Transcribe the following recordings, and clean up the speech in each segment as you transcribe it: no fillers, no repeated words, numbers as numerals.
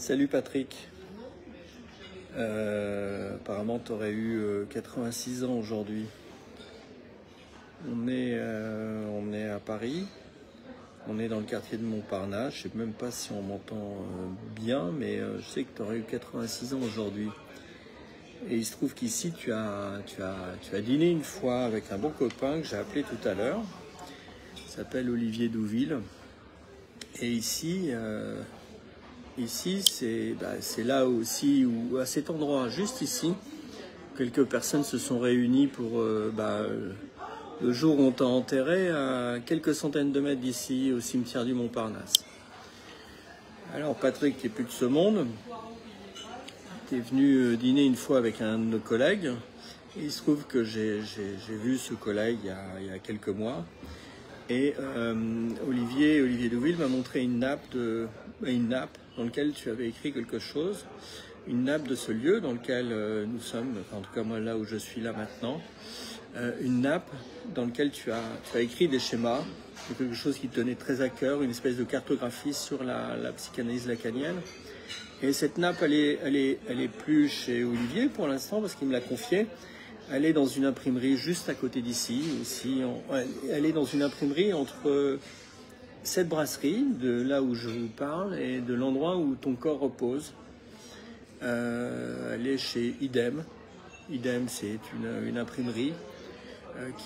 Salut Patrick. Apparemment tu aurais eu 86 ans aujourd'hui. On est à Paris, on est dans le quartier de Montparnasse. Je ne sais même pas si on m'entend bien, mais je sais que tu aurais eu 86 ans aujourd'hui. Et il se trouve qu'ici tu as dîné une fois avec un bon copain que j'ai appelé tout à l'heure. Il s'appelle Olivier Douville. Et ici c'est là aussi où, à cet endroit, juste ici, quelques personnes se sont réunies pour le jour où on t'a enterré à quelques centaines de mètres d'ici, au cimetière du Montparnasse. Alors Patrick qui est plus de ce monde, t'es venu dîner une fois avec un de nos collègues. Et il se trouve que j'ai vu ce collègue il y a quelques mois. Et Olivier Douville m'a montré une nappe dans laquelle tu avais écrit quelque chose, une nappe de ce lieu dans lequel nous sommes, enfin, en tout cas moi là où je suis là maintenant, une nappe dans laquelle tu as écrit des schémas, quelque chose qui te tenait très à cœur, une espèce de cartographie sur la psychanalyse lacanienne. Et cette nappe, elle est plus chez Olivier pour l'instant parce qu'il me l'a confiée. Elle est dans une imprimerie juste à côté d'ici. Elle est dans une imprimerie entre cette brasserie, de là où je vous parle, et de l'endroit où ton corps repose. Elle est chez Idem. Idem, c'est une imprimerie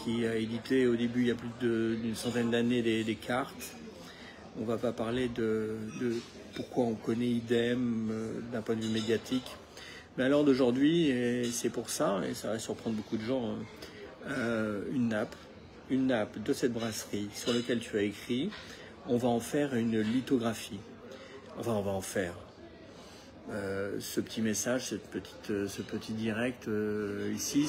qui a édité au début, il y a plus d'une centaine d'années, des cartes. On ne va pas parler de pourquoi on connaît Idem d'un point de vue médiatique. Mais à l'heure d'aujourd'hui, et c'est pour ça, et ça va surprendre beaucoup de gens, une nappe de cette brasserie sur laquelle tu as écrit, on va en faire une lithographie. Enfin, on va en faire. Ce petit message, ce petit direct ici,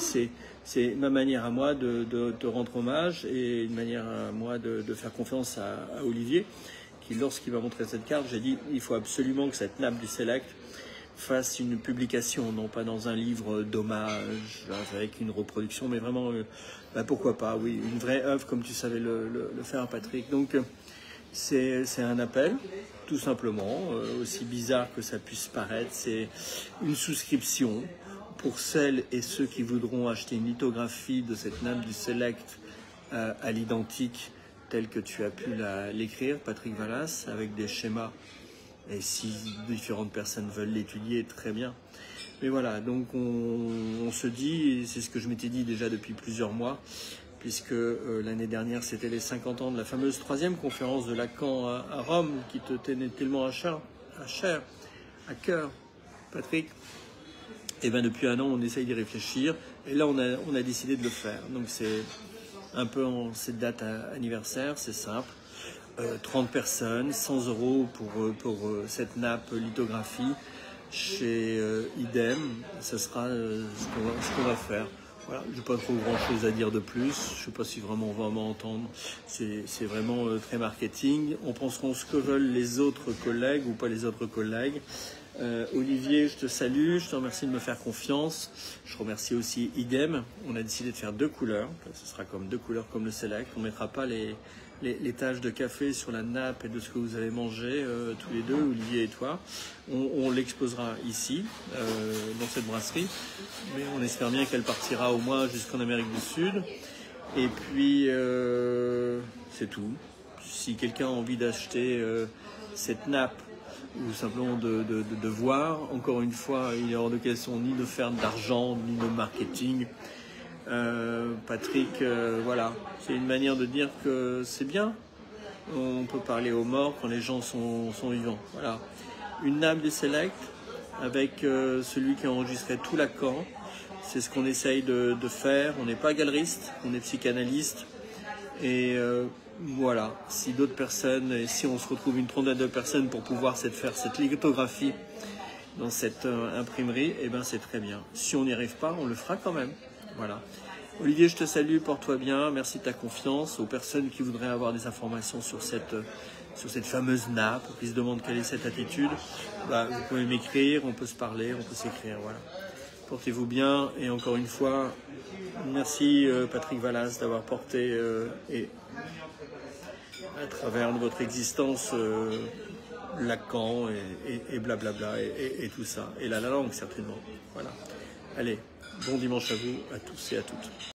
c'est ma manière à moi de te rendre hommage et une manière à moi de faire confiance à Olivier, qui lorsqu'il m'a montré cette carte, j'ai dit il faut absolument que cette nappe du Select fasse une publication, non pas dans un livre d'hommage avec une reproduction, mais vraiment, pourquoi pas, oui, une vraie œuvre comme tu savais le faire, Patrick. Donc c'est un appel, tout simplement, aussi bizarre que ça puisse paraître, c'est une souscription pour celles et ceux qui voudront acheter une lithographie de cette nappe du Select à l'identique telle que tu as pu l'écrire, Patrick Vallas, avec des schémas. Et si différentes personnes veulent l'étudier, très bien. Mais voilà, donc on se dit, et c'est ce que je m'étais dit déjà depuis plusieurs mois, puisque l'année dernière, c'était les 50 ans de la fameuse 3e conférence de Lacan à Rome, qui te tenait tellement à cœur, Patrick. Et bien depuis un an, on essaye d'y réfléchir, et là, on a décidé de le faire. Donc c'est un peu en cette date anniversaire, c'est simple. 30 personnes, 100 € pour cette nappe lithographie chez Idem. Ce sera ce qu'on va faire. Voilà, je n'ai pas trop grand chose à dire de plus. Je ne sais pas si vraiment on va m'entendre. C'est vraiment très marketing. On pensera ce que veulent les autres collègues ou pas les autres collègues. Olivier, je te salue, je te remercie de me faire confiance. Je remercie aussi Idem. On a décidé de faire 2 couleurs. Ce sera comme 2 couleurs comme le Select. On ne mettra pas les taches de café sur la nappe et de ce que vous avez mangé tous les deux, Olivier et toi. On l'exposera ici, dans cette brasserie, mais on espère bien qu'elle partira au moins jusqu'en Amérique du Sud. Et puis, c'est tout. Si quelqu'un a envie d'acheter cette nappe, ou simplement de voir, encore une fois, il est hors de question ni de faire d'argent, ni de marketing. Patrick, voilà, c'est une manière de dire que c'est bien. On peut parler aux morts quand les gens sont vivants. Voilà, une nappe des Select avec celui qui a enregistré tout Lacan. C'est ce qu'on essaye de faire. On n'est pas galeriste, on est psychanalyste. Et voilà, si d'autres personnes, et si on se retrouve une trentaine de personnes pour pouvoir faire cette lithographie dans cette imprimerie, eh ben c'est très bien. Si on n'y arrive pas, on le fera quand même. Voilà. Olivier, je te salue, porte-toi bien, merci de ta confiance. Aux personnes qui voudraient avoir des informations sur cette fameuse nappe, qui se demandent quelle est cette attitude, vous pouvez m'écrire, on peut se parler, on peut s'écrire, voilà. Portez-vous bien, et encore une fois, merci Patrick Vallas d'avoir porté, et à travers votre existence, Lacan et blablabla et tout ça. Et la langue, certainement. Voilà. Allez, bon dimanche à vous, à tous et à toutes.